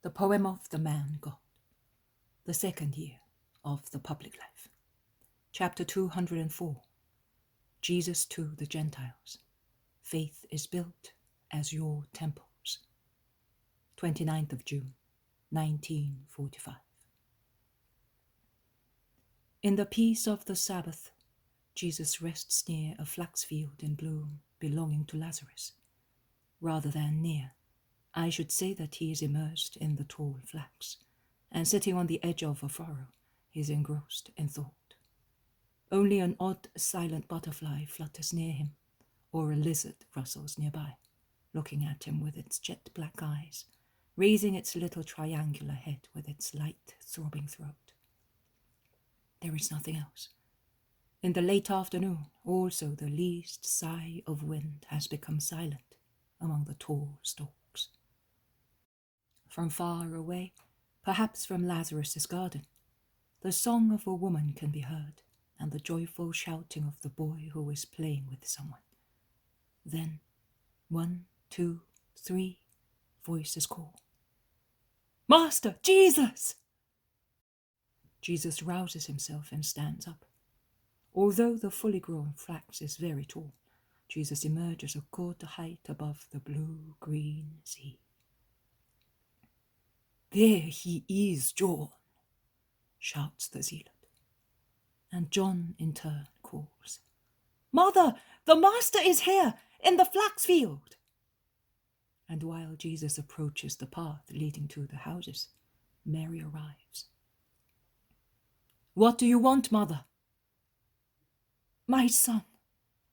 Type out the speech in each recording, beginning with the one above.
The Poem of the Man God, the second year of the public life. Chapter 204, Jesus to the Gentiles. Faith is built as your temples. 29th of June, 1945. In the peace of the Sabbath, Jesus rests near a flax field in bloom belonging to Lazarus. Rather than near, I should say that he is immersed in the tall flax, and sitting on the edge of a furrow, he is engrossed in thought. Only an odd, silent butterfly flutters near him, or a lizard rustles nearby, looking at him with its jet black eyes, raising its little triangular head with its light, throbbing throat. There is nothing else. In the late afternoon, also the least sigh of wind has become silent among the tall stalks. From far away, perhaps from Lazarus's garden, the song of a woman can be heard, and the joyful shouting of the boy who is playing with someone. Then, 1, 2, 3, voices call. "Master, Jesus!" Jesus rouses himself and stands up. Although the fully grown flax is very tall, Jesus emerges a good height above the blue-green sea. "There he is, John," shouts the zealot. And John in turn calls, "Mother, the Master is here, in the flax field." And while Jesus approaches the path leading to the houses, Mary arrives. "What do you want, Mother?" "My son,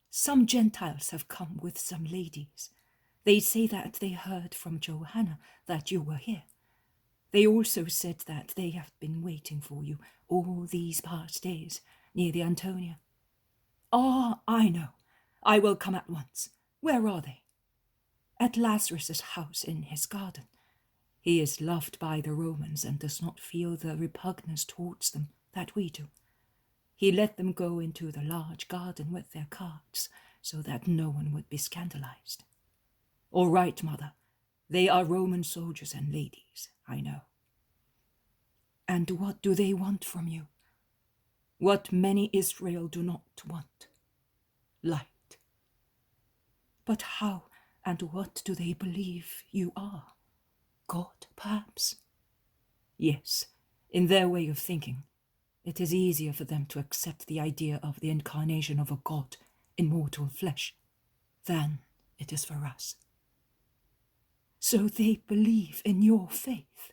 some Gentiles have come with some ladies. They say that they heard from Johanna that you were here. They also said that they have been waiting for you all these past days near the Antonia." "Ah, I know. I will come at once. Where are they?" "At Lazarus's house in his garden. He is loved by the Romans and does not feel the repugnance towards them that we do. He let them go into the large garden with their carts so that no one would be scandalized." "All right, Mother. They are Roman soldiers and ladies, I know." "And what do they want from you?" "What many Israel do not want: light." "But how and what do they believe you are? God, perhaps?" "Yes, in their way of thinking. It is easier for them to accept the idea of the incarnation of a God in mortal flesh than it is for us." "So they believe in your faith?"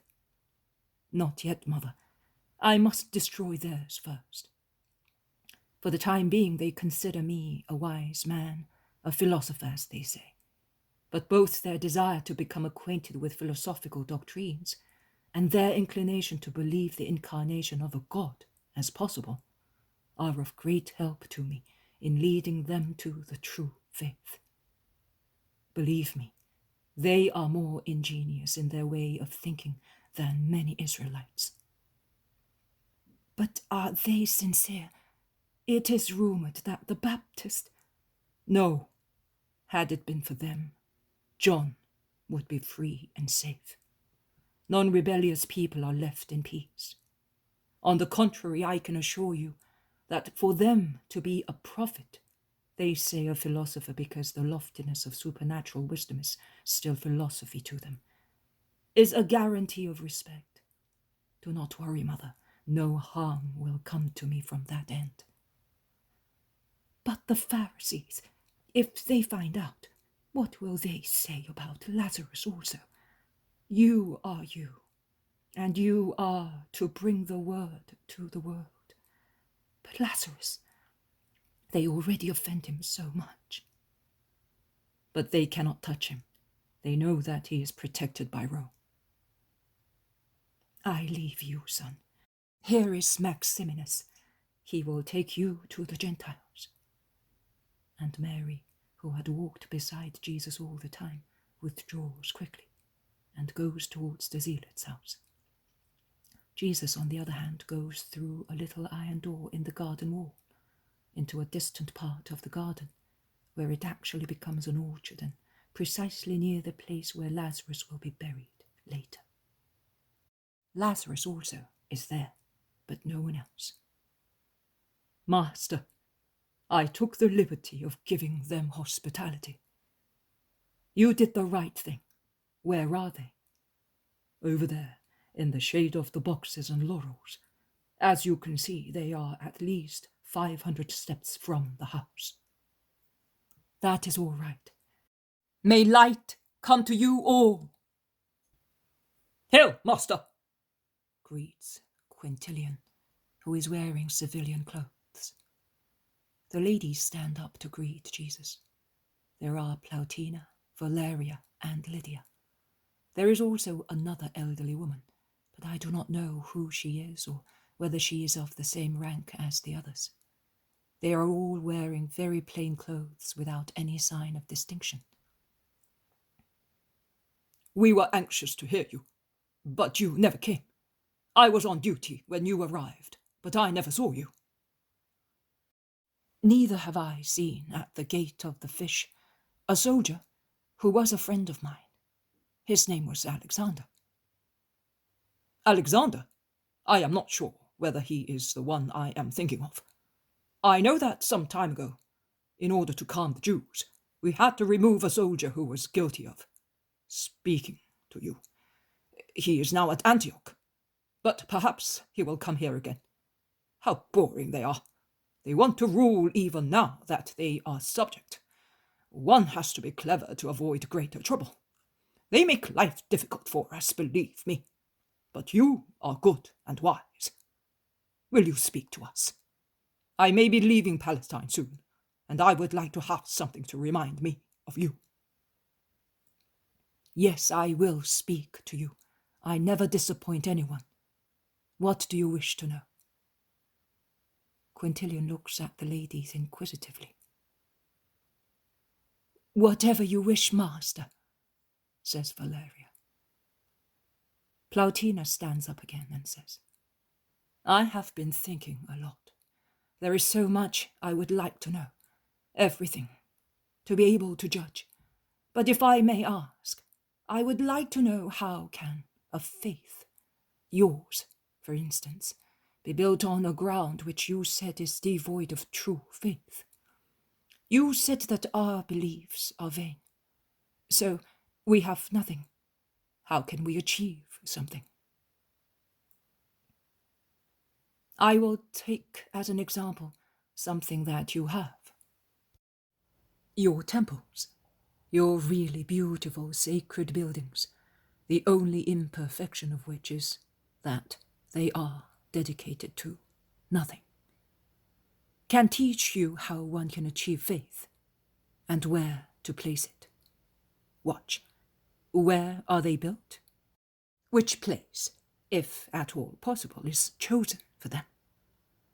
"Not yet, Mother. I must destroy theirs first. For the time being, they consider me a wise man, a philosopher, as they say. But both their desire to become acquainted with philosophical doctrines and their inclination to believe the incarnation of a God as possible are of great help to me in leading them to the true faith. Believe me, they are more ingenious in their way of thinking than many Israelites." "But are they sincere? It is rumored that the Baptist—" "No. Had it been for them, John would be free and safe. Non-rebellious people are left in peace. On the contrary, I can assure you that for them to be a prophet, they say a philosopher because the loftiness of supernatural wisdom is still philosophy to them, is a guarantee of respect. Do not worry, Mother. No harm will come to me from that end." "But the Pharisees, if they find out, what will they say about Lazarus also? You are you, and you are to bring the word to the world. But Lazarus, they already offend him so much." "But they cannot touch him. They know that he is protected by Rome." "I leave you, son. Here is Maximinus. He will take you to the Gentiles." And Mary, who had walked beside Jesus all the time, withdraws quickly and goes towards the zealot's house. Jesus, on the other hand, goes through a little iron door in the garden wall into a distant part of the garden, where it actually becomes an orchard and precisely near the place where Lazarus will be buried later. Lazarus also is there, but no one else. Master, I took the liberty of giving them hospitality. You did the right thing. Where are they? Over there, in the shade of the boxes and laurels. As you can see, they are at least 500 steps from the house. That is all right. May light come to you all. Hail, master, greets Quintilian, who is wearing civilian clothes. The ladies stand up to greet Jesus. There are Plautina, Valeria, and Lydia. There is also another elderly woman, but I do not know who she is or whether she is of the same rank as the others. They are all wearing very plain clothes without any sign of distinction. We were anxious to hear you, but you never came. I was on duty when you arrived, but I never saw you. Neither have I seen at the gate of the fish a soldier who was a friend of mine. His name was Alexander. Alexander? I am not sure whether he is the one I am thinking of. I know that some time ago, in order to calm the Jews, we had to remove a soldier who was guilty of speaking to you. He is now at Antioch, but perhaps he will come here again. How boring they are. They want to rule even now that they are subject. One has to be clever to avoid greater trouble. They make life difficult for us, believe me. But you are good and wise. Will you speak to us? I may be leaving Palestine soon, and I would like to have something to remind me of you. Yes, I will speak to you. I never disappoint anyone. What do you wish to know? Quintilian looks at the ladies inquisitively. Whatever you wish, master, says Valeria. Plautina stands up again and says, I have been thinking a lot. There is so much I would like to know. Everything. To be able to judge. But if I may ask, I would like to know how can a faith, yours, for instance, be built on a ground which you said is devoid of true faith. You said that our beliefs are vain. So we have nothing. How can we achieve something? I will take as an example something that you have. Your temples, your really beautiful sacred buildings, the only imperfection of which is that they are dedicated to nothing, can teach you how one can achieve faith and where to place it. Watch. Where are they built? Which place, if at all possible, is chosen for them?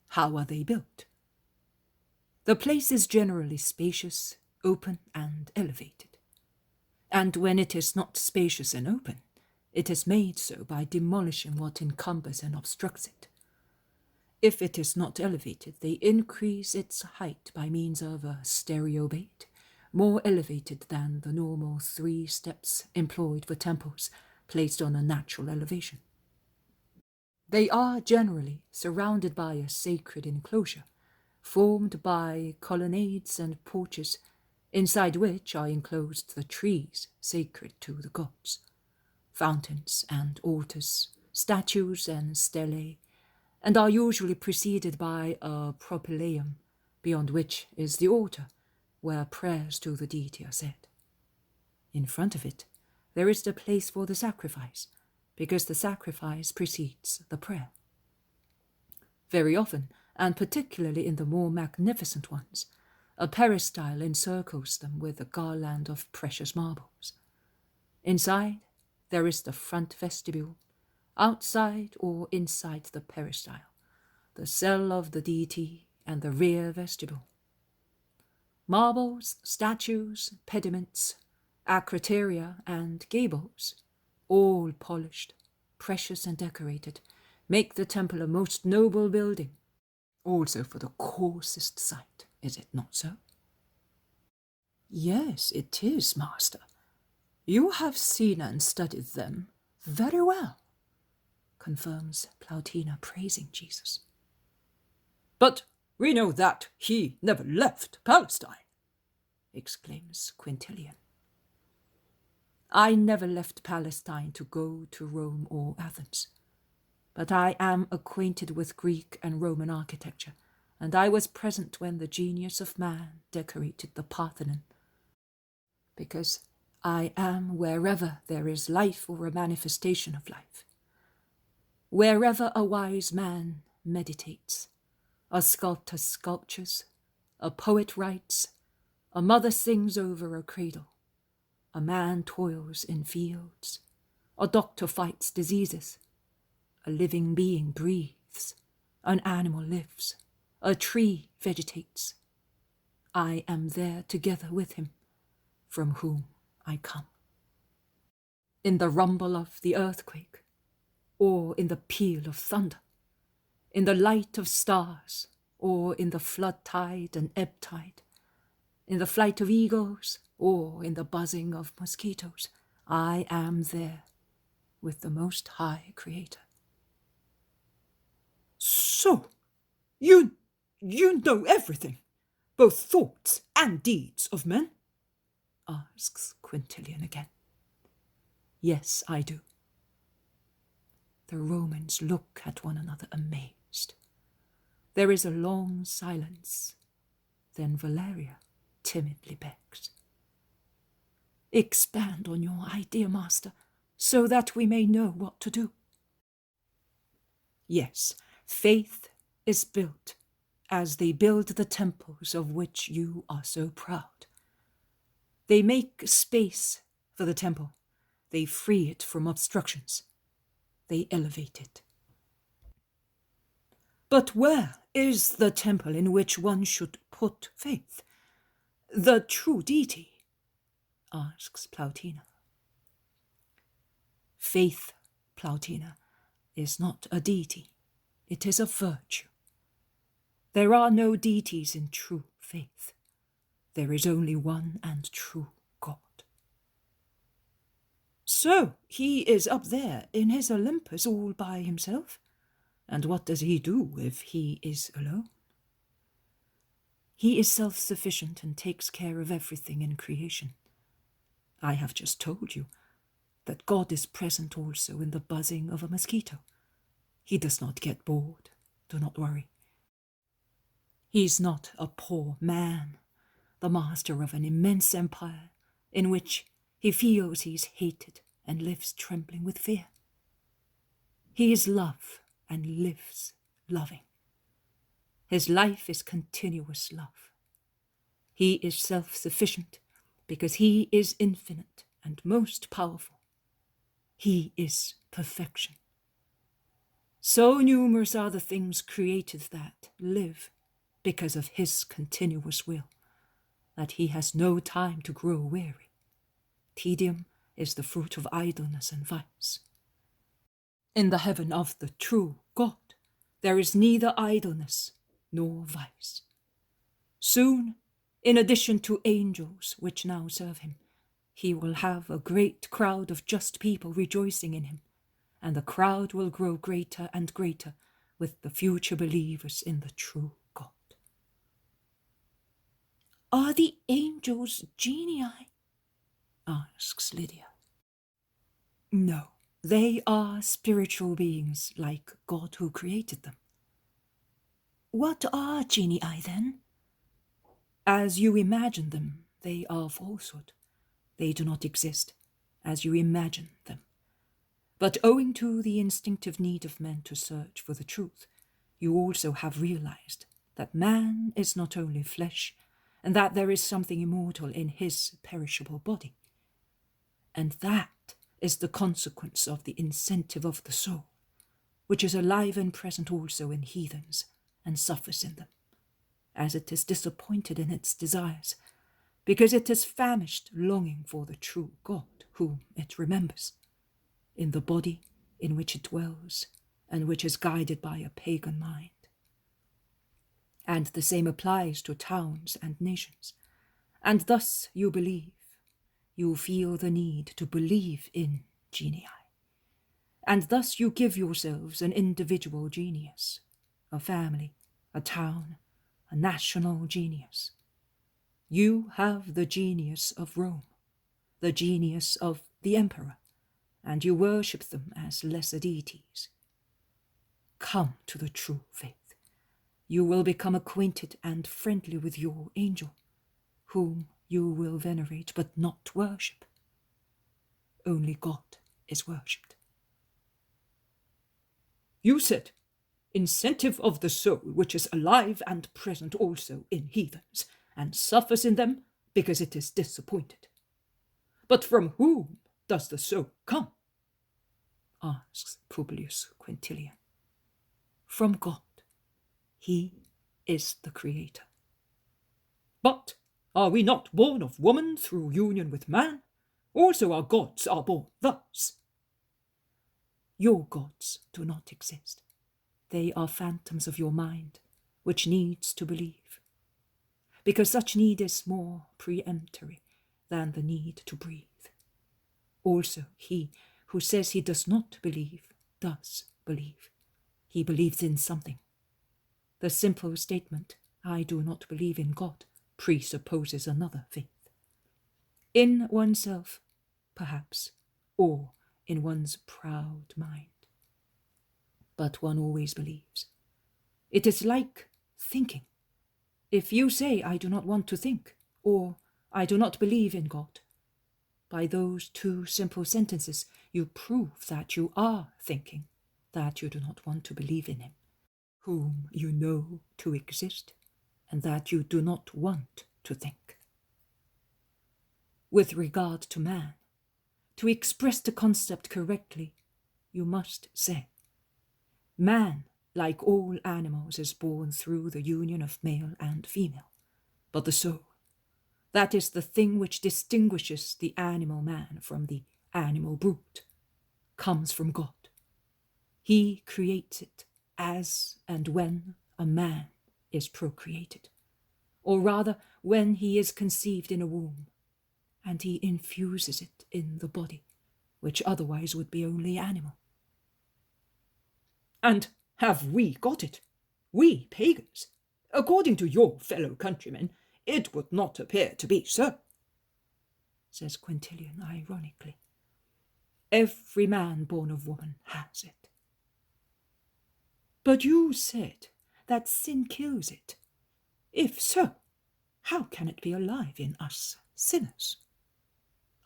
How are they built? The place is generally spacious, open, and elevated. And when it is not spacious and open, it is made so by demolishing what encumbers and obstructs it. If it is not elevated, they increase its height by means of a stereobate, more elevated than the normal 3 steps employed for temples placed on a natural elevation. They are generally surrounded by a sacred enclosure, formed by colonnades and porches, inside which are enclosed the trees sacred to the gods, fountains and altars, statues and stelae, and are usually preceded by a propylaeum, beyond which is the altar, where prayers to the deity are said. In front of it, there is the place for the sacrifice, because the sacrifice precedes the prayer. Very often, and particularly in the more magnificent ones, a peristyle encircles them with a garland of precious marbles. Inside, there is the front vestibule, outside or inside the peristyle, the cell of the deity, and the rear vestibule. Marbles, statues, pediments, acroteria, and gables, all polished, precious and decorated, make the temple a most noble building, also for the coarsest sight, is it not so? Yes, it is, master. You have seen and studied them very well. confirms Plautina, praising Jesus. But we know that he never left Palestine, exclaims Quintilian. I never left Palestine to go to Rome or Athens, but I am acquainted with Greek and Roman architecture, and I was present when the genius of man decorated the Parthenon, because I am wherever there is life or a manifestation of life. Wherever a wise man meditates, a sculptor sculptures, a poet writes, a mother sings over a cradle, a man toils in fields, a doctor fights diseases, a living being breathes, an animal lives, a tree vegetates. I am there together with him, from whom I come. In the rumble of the earthquake, or in the peal of thunder, in the light of stars, or in the flood tide and ebb tide, in the flight of eagles, or in the buzzing of mosquitoes, I am there with the Most High Creator. So, you know everything, both thoughts and deeds of men? Asks Quintilian again. Yes, I do. The Romans look at one another amazed. There is a long silence. Then Valeria timidly begs. Expand on your idea, master, so that we may know what to do. Yes, faith is built as they build the temples of which you are so proud. They make space for the temple. They free it from obstructions. They elevate it. But where is the temple in which one should put faith? The true deity? Asks Plautina. Faith, Plautina, is not a deity. It is a virtue. There are no deities in true faith. There is only one and true God. So he is up there in his Olympus all by himself? And what does he do if he is alone? He is self-sufficient and takes care of everything in creation. I have just told you that God is present also in the buzzing of a mosquito. He does not get bored. Do not worry. He's not a poor man, the master of an immense empire in which he feels he's hated and lives trembling with fear. He is love and lives loving. His life is continuous love. He is self-sufficient because he is infinite and most powerful. He is perfection. So numerous are the things created that live because of his continuous will, that he has no time to grow weary. Tedium is the fruit of idleness and vice. In the heaven of the true God, there is neither idleness nor vice. Soon, in addition to angels which now serve him, he will have a great crowd of just people rejoicing in him, and the crowd will grow greater and greater with the future believers in the true God. Are the angels genii? Asks Lydia. No, they are spiritual beings like God who created them. What are genii then? As you imagine them, they are falsehood. They do not exist as you imagine them. But owing to the instinctive need of men to search for the truth, you also have realized that man is not only flesh, and that there is something immortal in his perishable body. And that is the consequence of the incentive of the soul, which is alive and present also in heathens, and suffers in them, as it is disappointed in its desires, because it is famished longing for the true God, whom it remembers, in the body in which it dwells, and which is guided by a pagan mind. And the same applies to towns and nations. And thus you believe. You feel the need to believe in genii. and thus you give yourselves an individual genius, a family, a town, a national genius. You have the genius of Rome, the genius of the emperor, and you worship them as lesser deities. Come to the true faith. You will become acquainted and friendly with your angel, whom you will venerate but not worship. Only God is worshipped. You said, incentive of the soul, which is alive and present also in heathens, and suffers in them because it is disappointed. But from whom does the soul come? Asks Publius Quintilian. From God. He is the creator. But are we not born of woman through union with man? Also our gods are born thus. Your gods do not exist. They are phantoms of your mind, which needs to believe, because such need is more peremptory than the need to breathe. Also, he who says he does not believe does believe. He believes in something. The simple statement, I do not believe in God, presupposes another faith. In oneself, perhaps, or in one's proud mind. But one always believes. It is like thinking. If you say, I do not want to think, or I do not believe in God, by those two simple sentences you prove that you are thinking, that you do not want to believe in him, whom you know to exist, and that you do not want to think. With regard to man, to express the concept correctly, you must say, man, like all animals, is born through the union of male and female, but the soul, that is the thing which distinguishes the animal man from the animal brute, comes from God. He creates it as and when a man is procreated, or rather when he is conceived in a womb, and he infuses it in the body, which otherwise would be only animal. And have we got it? We pagans? According to your fellow countrymen, it would not appear to be so, says Quintilian ironically. Every man born of woman has it. But you said that sin kills it. If so, how can it be alive in us sinners?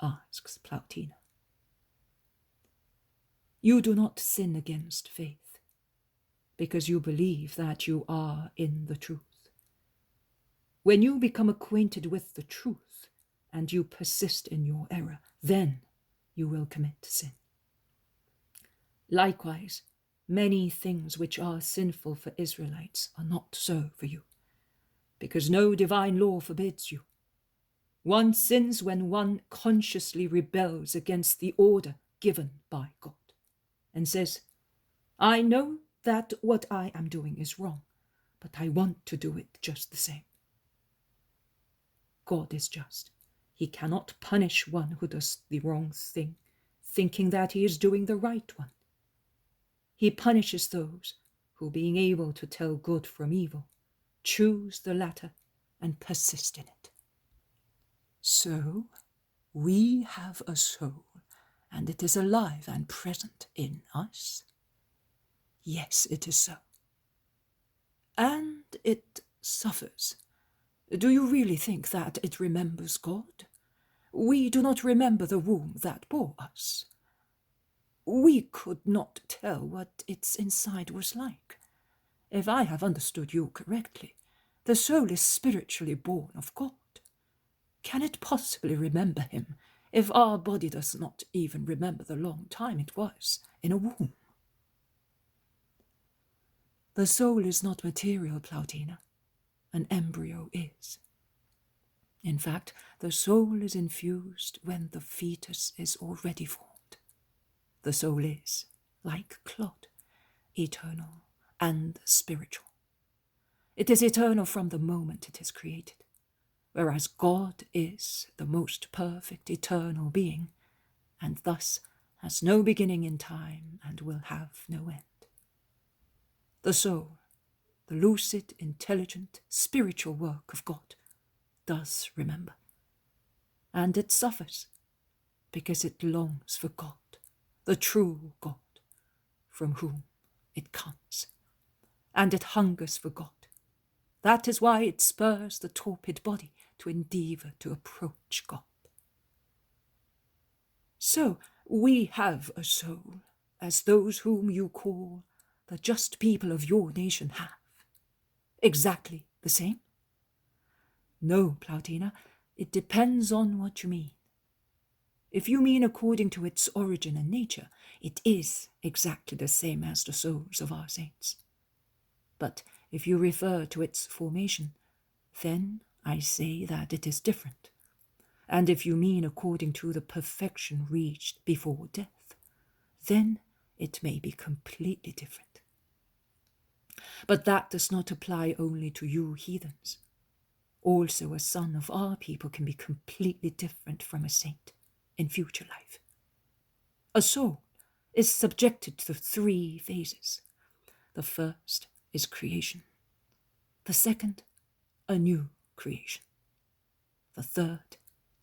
Asks Plautina. You do not sin against faith, because you believe that you are in the truth. When you become acquainted with the truth, and you persist in your error, then you will commit sin. Likewise, many things which are sinful for Israelites are not so for you, because no divine law forbids you. One sins when one consciously rebels against the order given by God, and says, I know that what I am doing is wrong, but I want to do it just the same. God is just. He cannot punish one who does the wrong thing, thinking that he is doing the right one. He punishes those who, being able to tell good from evil, choose the latter and persist in it. So, we have a soul, and it is alive and present in us. Yes, it is so. And it suffers. Do you really think that it remembers God? We do not remember the womb that bore us. We could not tell what its inside was like. If I have understood you correctly, the soul is spiritually born of God. Can it possibly remember him if our body does not even remember the long time it was in a womb? The soul is not material, Plautina. An embryo is. In fact, the soul is infused when the fetus is already formed. The soul is, like Claude, eternal and spiritual. It is eternal from the moment it is created, whereas God is the most perfect eternal being, and thus has no beginning in time and and will have no end. The soul, the lucid, intelligent, spiritual work of God, does remember. And it suffers because it longs for God, the true God, from whom it comes. And it hungers for God. That is why it spurs the torpid body to endeavor to approach God. So we have a soul, as those whom you call the just people of your nation have. Exactly the same? No, Plautina, it depends on what you mean. If you mean according to its origin and nature, it is exactly the same as the souls of our saints. But if you refer to its formation, then I say that it is different. And if you mean according to the perfection reached before death, then it may be completely different. But that does not apply only to you heathens. Also, a son of our people can be completely different from a saint in future life. A soul is subjected to 3 phases. The first is creation. The second, a new creation. The third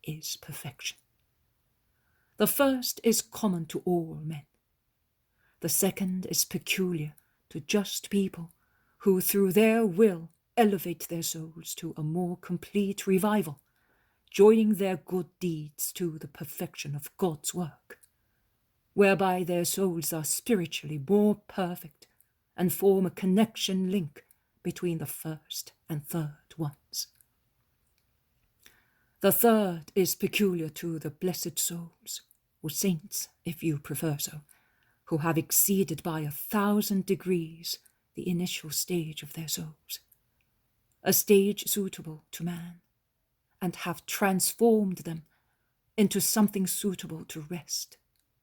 is perfection. The first is common to all men. The second is peculiar to just people who through their will elevate their souls to a more complete revival, joining their good deeds to the perfection of God's work, whereby their souls are spiritually more perfect and form a connection link between the first and third ones. The third is peculiar to the blessed souls, or saints, if you prefer so, who have exceeded by 1,000 degrees the initial stage of their souls, a stage suitable to man, and have transformed them into something suitable to rest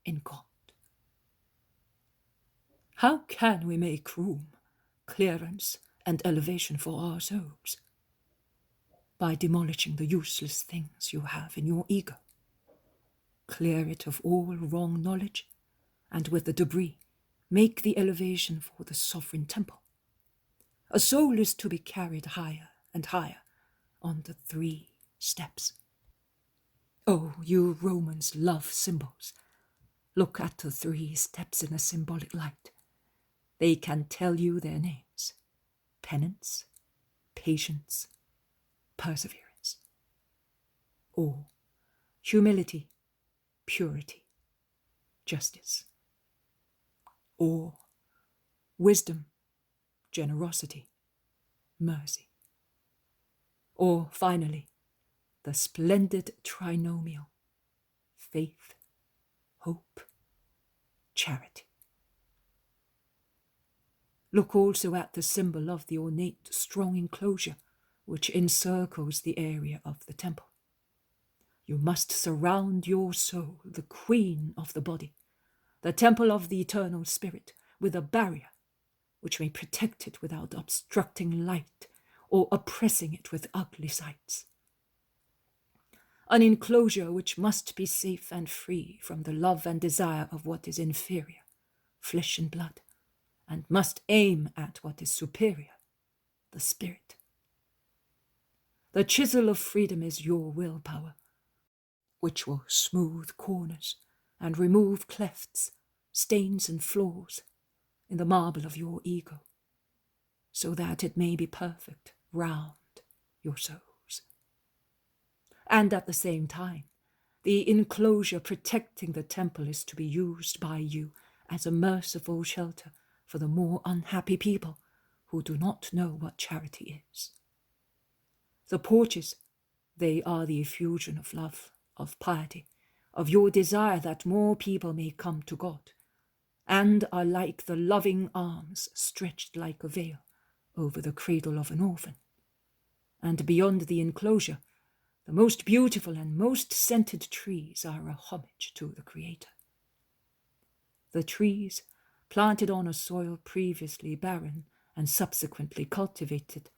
in God. How can we make room, clearance, and elevation for our souls? By demolishing the useless things you have in your ego. Clear it of all wrong knowledge, and with the debris, make the elevation for the sovereign temple. A soul is to be carried higher and higher on the 3 steps. Oh, you Romans love symbols. Look at the 3 steps in a symbolic light. They can tell you their names: penance, patience, perseverance. Or humility, purity, justice. Or wisdom, generosity, mercy. Or finally, the splendid trinomial: faith, hope, charity. Look also at the symbol of the ornate strong enclosure which encircles the area of the temple. You must surround your soul, the queen of the body, the temple of the eternal spirit, with a barrier which may protect it without obstructing light or oppressing it with ugly sights. An enclosure which must be safe and free from the love and desire of what is inferior, flesh and blood, and must aim at what is superior, the spirit. The chisel of freedom is your willpower, which will smooth corners and remove clefts, stains and flaws in the marble of your ego, so that it may be perfect round your souls. And at the same time, the enclosure protecting the temple is to be used by you as a merciful shelter for the more unhappy people who do not know what charity is. The porches, they are the effusion of love, of piety, of your desire that more people may come to God, and are like the loving arms stretched like a veil over the cradle of an orphan. And beyond the enclosure, the most beautiful and most scented trees are a homage to the Creator. The trees, planted on a soil previously barren and subsequently cultivated,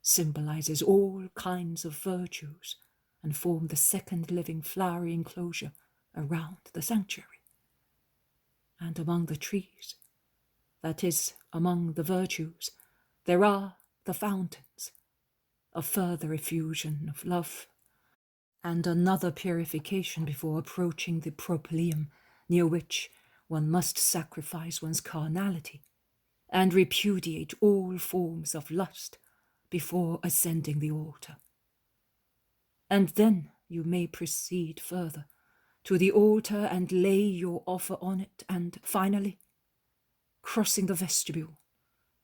symbolizes all kinds of virtues and form the second living flowery enclosure around the sanctuary. And among the trees, that is, among the virtues, there are the fountains, a further effusion of love, and another purification before approaching the propylaeum, near which one must sacrifice one's carnality, and repudiate all forms of lust before ascending the altar. And then you may proceed further to the altar and lay your offer on it, and finally, crossing the vestibule,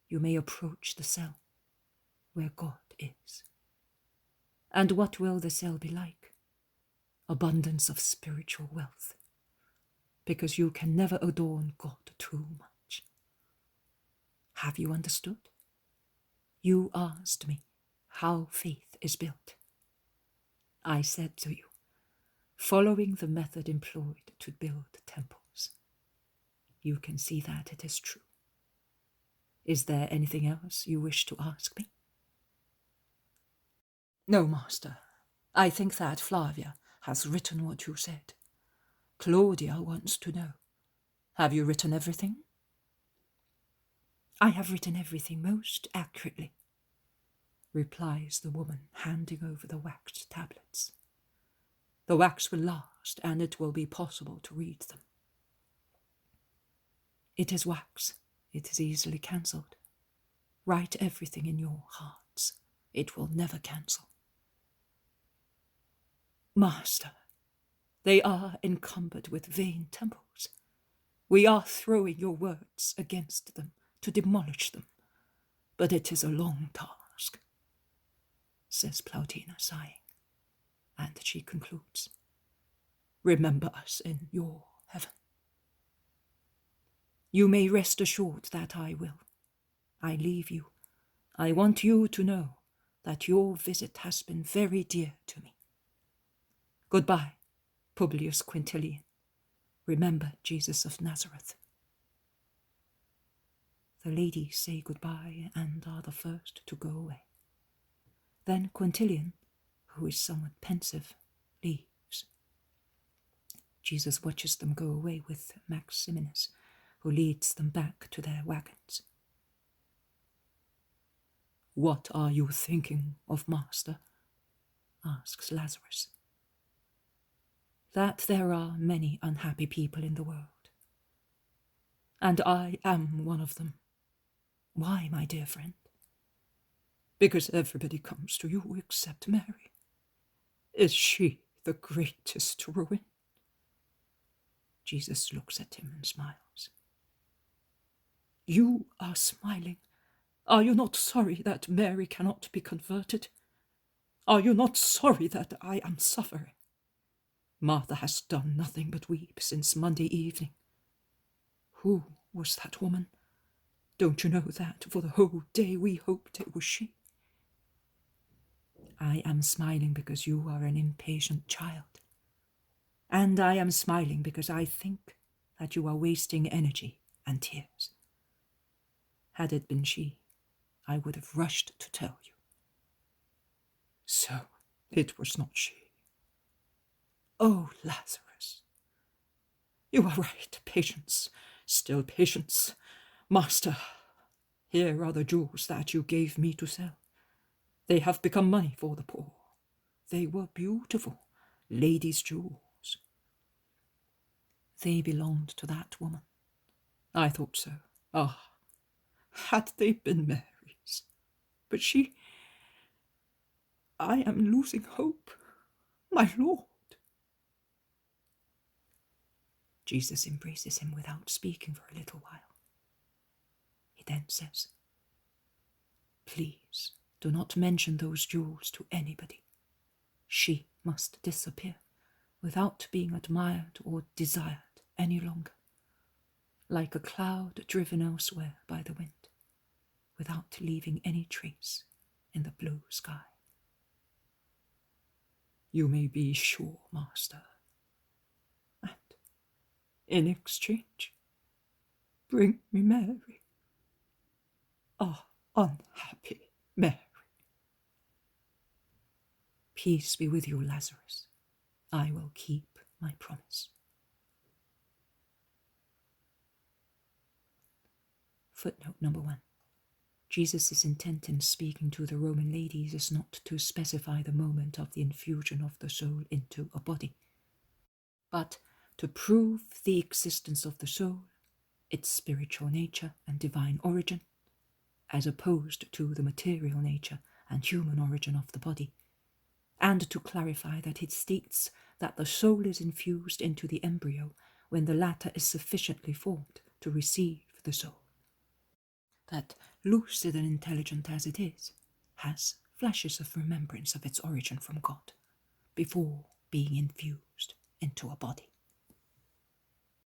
you may approach the cell where God is. And what will the cell be like? Abundance of spiritual wealth, because you can never adorn God too much. Have you understood? You asked me how faith is built. I said to you, following the method employed to build temples. You can see that it is true. Is there anything else you wish to ask me? No, Master. I think that Flavia has written what you said. Claudia wants to know. Have you written everything? I have written everything most accurately, replies the woman, handing over the waxed tablets. The wax will last, and it will be possible to read them. It is wax. It is easily cancelled. Write everything in your hearts. It will never cancel. Master, they are encumbered with vain temples. We are throwing your words against them to demolish them, but it is a long task, says Plautina, sighing, and she concludes, remember us in your heaven. You may rest assured that I will. I leave you. I want you to know that your visit has been very dear to me. Goodbye, Publius Quintilian. Remember Jesus of Nazareth. The ladies say goodbye and are the first to go away. Then Quintilian, who is somewhat pensive, leaves. Jesus watches them go away with Maximinus, who leads them back to their wagons. What are you thinking of, Master? Asks Lazarus. That there are many unhappy people in the world, and I am one of them. Why, my dear friend? Because everybody comes to you except Mary. Is she the greatest ruin? Jesus looks at him and smiles. You are smiling. Are you not sorry that Mary cannot be converted? Are you not sorry that I am suffering? Martha has done nothing but weep since Monday evening. Who was that woman? Don't you know that for the whole day we hoped it was she? I am smiling because you are an impatient child. And I am smiling because I think that you are wasting energy and tears. Had it been she, I would have rushed to tell you. So it was not she. Oh, Lazarus. You are right, patience, still patience. Master, here are the jewels that you gave me to sell. They have become money for the poor. They were beautiful, ladies' jewels. They belonged to that woman. I thought so. Ah, had they been Mary's. But she... I am losing hope, my Lord. Jesus embraces him without speaking for a little while. He then says, please do not mention those jewels to anybody. She must disappear without being admired or desired any longer, like a cloud driven elsewhere by the wind, without leaving any trace in the blue sky. You may be sure, Master. And in exchange, bring me Mary. Ah, unhappy Mary. Peace be with you, Lazarus. I will keep my promise. Footnote number 1. Jesus' intent in speaking to the Roman ladies is not to specify the moment of the infusion of the soul into a body, but to prove the existence of the soul, its spiritual nature and divine origin, as opposed to the material nature and human origin of the body, and to clarify that it states that the soul is infused into the embryo when the latter is sufficiently formed to receive the soul. That, lucid and intelligent as it is, has flashes of remembrance of its origin from God, before being infused into a body.